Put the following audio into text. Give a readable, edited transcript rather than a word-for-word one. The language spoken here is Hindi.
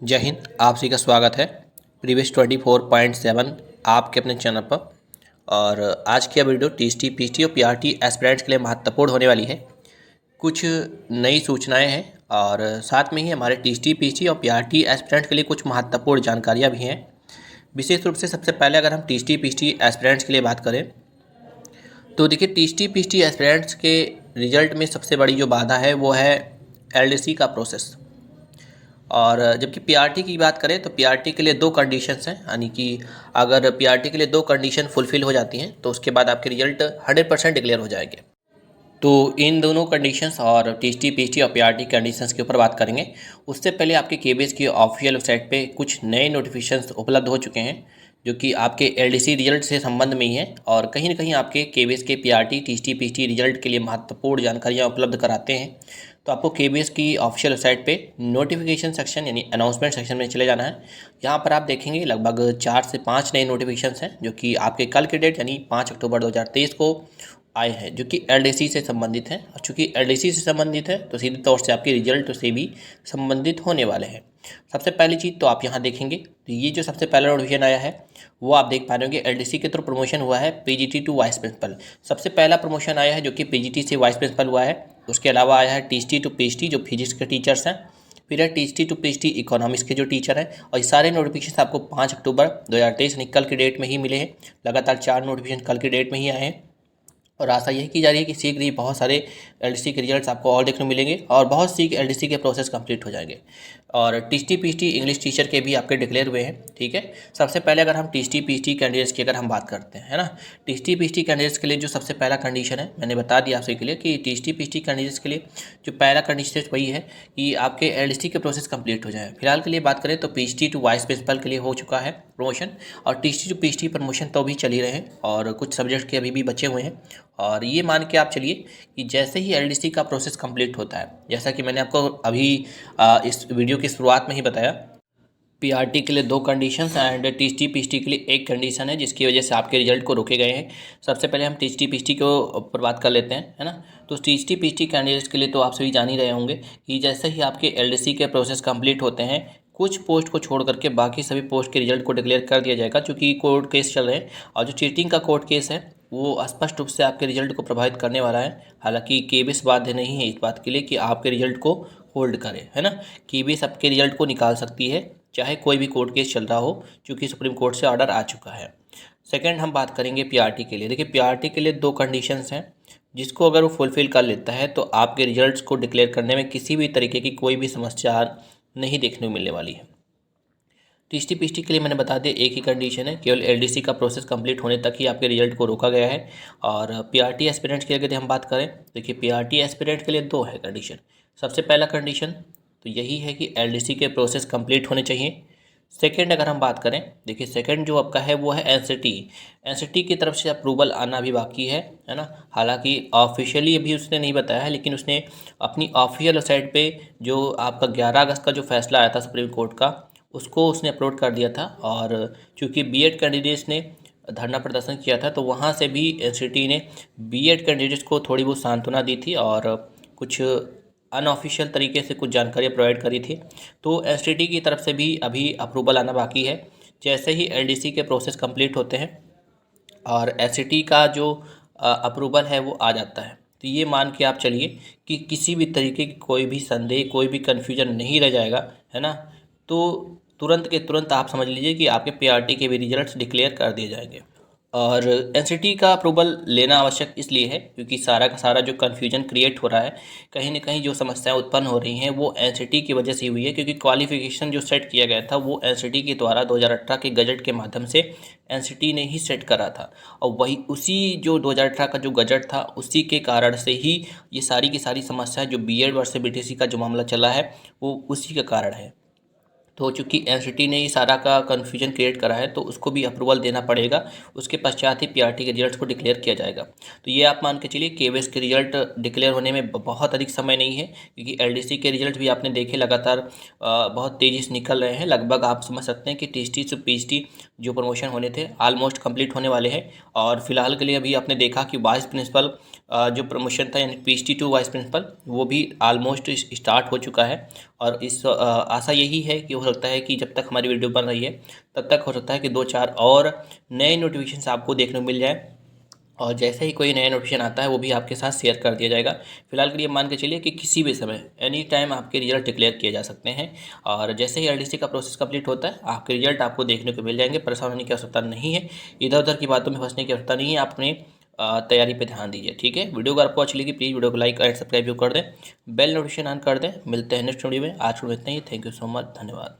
जय हिंद। आप सभी का स्वागत है प्रीवियस 24.7 आपके अपने चैनल पर। और आज की यह वीडियो टीएसटी पीटी और पीआरटी एस्पिरेंट्स के लिए महत्वपूर्ण होने वाली है। कुछ नई सूचनाएं हैं और साथ में ही हमारे टीएसटी पीटी और पीआरटी एस्पिरेंट्स के लिए कुछ महत्वपूर्ण जानकारियां भी हैं। विशेष रूप से सबसे पहले अगर हम टीएसटी पीटी एस्पिरेंट्स के लिए बात करें तो देखिए, टीएसटी पीटी एस्पिरेंट्स के रिजल्ट में सबसे बड़ी जो बाधा है वो है एलडीसी का प्रोसेस। और जबकि पीआरटी की बात करें तो पीआरटी के लिए दो कंडीशंस हैं, यानी कि अगर पीआरटी के लिए दो कंडीशन फुलफिल हो जाती हैं तो उसके बाद आपके रिजल्ट 100% डिक्लेयर हो जाएंगे। तो इन दोनों कंडीशंस और टीएसटी पीटी और पीआरटी कंडीशंस के ऊपर बात करेंगे। उससे पहले आपके केबीएस की ऑफिशियल वेबसाइट पे कुछ नए नोटिफिकेशंस उपलब्ध हो चुके हैं जो कि आपके एलडीसी रिजल्ट से संबंध में ही है और कहीं ना कहीं आपके केबीएस के पीआरटी टीएसटी पीटी रिजल्ट के लिए महत्वपूर्ण जानकारियाँ उपलब्ध कराते हैं। तो आपको केबीएस की ऑफिशियल वेबसाइट पे नोटिफिकेशन सेक्शन यानी अनाउंसमेंट सेक्शन में चले जाना है। यहाँ पर आप देखेंगे लगभग 4 से 5 नए नोटिफिकेशंस हैं जो कि आपके कल के डेट यानी 5 अक्टूबर 2023 को आए हैं, जो कि एलडीसी से संबंधित हैं। और चूँकि एलडीसी से संबंधित है तो सीधे तौर से आपके रिजल्ट से भी संबंधित होने वाले हैं। सबसे पहली चीज़ तो आप यहाँ देखेंगे तो ये जो सबसे पहला नोटिफिकेशन आया है वो आप देख पा रहे होंगे, एलडीसी के थ्रू प्रमोशन हुआ है पीजीटी टू वाइस प्रिंसिपल। सबसे पहला प्रमोशन आया है जो कि पीजीटी से वाइस प्रिंसिपल हुआ है। उसके अलावा आया है टीएसटी टू पीएचडी जो फिजिक्स के टीचर्स हैं, फिर है टीएसटी टू पीएचडी इकोनॉमिक्स के जो टीचर हैं। और ये सारे नोटिफिकेशन आपको 5 अक्टूबर 2023 यानी कल की डेट में ही मिले हैं। लगातार 4 नोटिफिकेशन कल की डेट में ही आए हैं और आशा यही की जा रही है कि शीघ्र ही बहुत सारे एलडीसी के रिजल्ट्स आपको और देखने को मिलेंगे और बहुत सी एलडीसी के प्रोसेस कंप्लीट हो जाएंगे। और टीएसटी पीएचडी इंग्लिश टीचर के भी आपके डिक्लेयर हुए हैं। ठीक है, सबसे पहले अगर हम टीएसटी पीएचडी कैंडिडेट्स की अगर हम बात करते हैं, है ना, टीएसटी पीएचडी कैंडिडेट्स के लिए जो सबसे पहला कंडीशन है मैंने बता दिया आपसे के लिए कि टीएसटी पीएचडी कैंडिडेट्स के लिए जो पहला कंडीशन वही है कि आपके एलडीसी के प्रोसेस कंप्लीट हो जाए। फिलहाल के लिए बात करें तो पीएचडी टू वाइस प्रिंसिपल के लिए हो चुका है प्रमोशन और टीएसटी टू पीएचडी प्रमोशन तो भी चल ही रहे हैं और कुछ सब्जेक्ट के अभी भी बचे हुए हैं। और ये मान के आप चलिए कि जैसे ही एलडीसी का प्रोसेस कंप्लीट होता है, जैसा कि मैंने आपको अभी इस वीडियो की शुरुआत में ही बताया, पीआरटी के लिए 2 कंडीशंस एंड टीएसटी पीएचडी के लिए 1 कंडीशन है जिसकी वजह से आपके रिजल्ट को रोके गए हैं। सबसे पहले हम टीएसटी पीएचडी को ऊपर बात कर लेते हैं, है ना। तो टीएसटी पीएचडी कैंडिडेट्स के लिए तो आप सभी जान ही रहे होंगे कि जैसे ही आपके एलडीसी के प्रोसेस कंप्लीट होते हैं कुछ पोस्ट को छोड़ करके बाकी सभी पोस्ट के रिजल्ट को डिक्लेयर कर दिया जाएगा, क्योंकि कोर्ट केस चल रहे हैं और जो चीटिंग का कोर्ट केस है वो स्पष्ट रूप से आपके रिजल्ट को प्रभावित करने वाला है। हालांकि केबीएस बाध्य नहीं है इस बात के लिए कि आपके रिजल्ट को होल्ड करे, है ना। केबीएस आपके रिजल्ट को निकाल सकती है चाहे कोई भी कोर्ट केस चल रहा हो, क्योंकि सुप्रीम कोर्ट से ऑर्डर आ चुका है। सेकंड हम बात करेंगे पीआरटी के लिए। देखिए, पीआरटी के लिए 2 कंडीशंस हैं जिसको अगर वो फुलफिल कर लेता है तो आपके रिजल्ट्स को डिक्लेयर करने में किसी भी तरीके की कोई भी समस्या नहीं देखने को मिलने वाली है। टीएसटी पीएचडी के लिए मैंने बता दिया एक ही कंडीशन है, केवल एलडीसी का प्रोसेस कंप्लीट होने तक ही आपके रिजल्ट को रोका गया है। और पीआरटी एस्पिरेंट्स के लिए यदि हम बात करें, देखिए पीआरटी एस्पिरेंट के लिए 2 है कंडीशन। सबसे पहला कंडीशन तो यही है कि एलडीसी के प्रोसेस कंप्लीट होने चाहिए। सेकंड अगर हम बात करें, देखिए सेकंड जो आपका है वो है एनसीटी की तरफ से अप्रूवल आना भी बाकी है ना। हालांकि ऑफिशियली अभी उसने नहीं बताया है, लेकिन उसने अपनी ऑफिशियल वेबसाइट पे जो आपका 11 अगस्त का जो फैसला आया था सुप्रीम कोर्ट का उसको उसने अपलोड कर दिया था। और चूँकि बीएड कैंडिडेट्स ने धरना प्रदर्शन किया था तो वहाँ से भी एनसीटी ने बीएड कैंडिडेट्स को थोड़ी बहुत सांत्वना दी थी और कुछ अनऑफिशियल तरीके से कुछ जानकारियाँ प्रोवाइड करी थी। तो एनसीटी की तरफ से भी अभी अप्रूवल आना बाकी है। जैसे ही एलडीसी के प्रोसेस कंप्लीट होते हैं और एनसीटी का जो अप्रूवल है वो आ जाता है, तो ये मान के आप चलिए कि किसी भी तरीके की कोई भी संदेह कोई भी कन्फ्यूजन नहीं रह जाएगा, है ना। तो तुरंत के तुरंत आप समझ लीजिए कि आपके पीआरटी के भी रिजल्ट्स डिक्लेयर कर दिए जाएंगे। और एनसीटी का अप्रूवल लेना आवश्यक इसलिए है क्योंकि सारा का सारा जो कन्फ्यूजन क्रिएट हो रहा है, कहीं ना कहीं जो समस्याएं उत्पन्न हो रही हैं वो एनसीटी की वजह से हुई है, क्योंकि क्वालिफिकेशन जो सेट किया गया था वो एनसीटी के द्वारा 2018 के गजट के माध्यम से एनसीटी ने ही सेट करा था। और वही उसी जो 2018 का जो गजट था उसी के कारण से ही ये सारी की सारी समस्याएं जो बीएड वर्सेस बीटीसी का जो मामला चला है वो उसी का कारण है। तो चूँकि एनसीटी ने ही सारा का कन्फ्यूजन क्रिएट करा है तो उसको भी अप्रूवल देना पड़ेगा, उसके पश्चात ही पीआरटी के रिजल्ट्स को डिक्लेयर किया जाएगा। तो ये आप मान के चलिए केबीएस के रिजल्ट डिक्लेयर होने में बहुत अधिक समय नहीं है, क्योंकि एलडीसी के रिजल्ट भी आपने देखे लगातार बहुत तेज़ी से निकल रहे हैं। लगभग आप समझ सकते हैं कि टीएसटी से पीएचडी जो प्रमोशन होने थे ऑलमोस्ट कंप्लीट होने वाले हैं। और फिलहाल के लिए अभी आपने देखा कि वाइस प्रिंसिपल जो प्रमोशन था यानी PhD टू वाइस प्रिंसिपल वो भी ऑलमोस्ट स्टार्ट हो चुका है। और इस आशा यही है कि हो सकता है कि जब तक हमारी वीडियो बन रही है तब तक हो सकता है कि 2-4 और नए नोटिफिकेशन आपको देखने को मिल जाए, और जैसे ही कोई नया नोटिफिकेशन आता है वो भी आपके साथ शेयर कर दिया जाएगा। फिलहाल के लिए मान के चलिए कि किसी भी समय एनी टाइम आपके रिजल्ट डिक्लेयर किए जा सकते हैं, और जैसे ही LDC का प्रोसेस कंप्लीट होता है आपके रिजल्ट आपको देखने को मिल जाएंगे। परेशान होने की आवश्यकता नहीं है, इधर उधर की बातों में फंसने की आवश्यकता नहीं है। आप अपनी तैयारी पे ध्यान दीजिए, ठीक है। वीडियो अगर आपको अच्छी लगी प्लीज़ वीडियो को लाइक एंड सब्सक्राइब कर दें, बेल नोटिफिकेशन ऑन कर दें। मिलते हैं नेक्स्ट वीडियो में। आज को इतना ही। थैंक यू सो मच, धन्यवाद।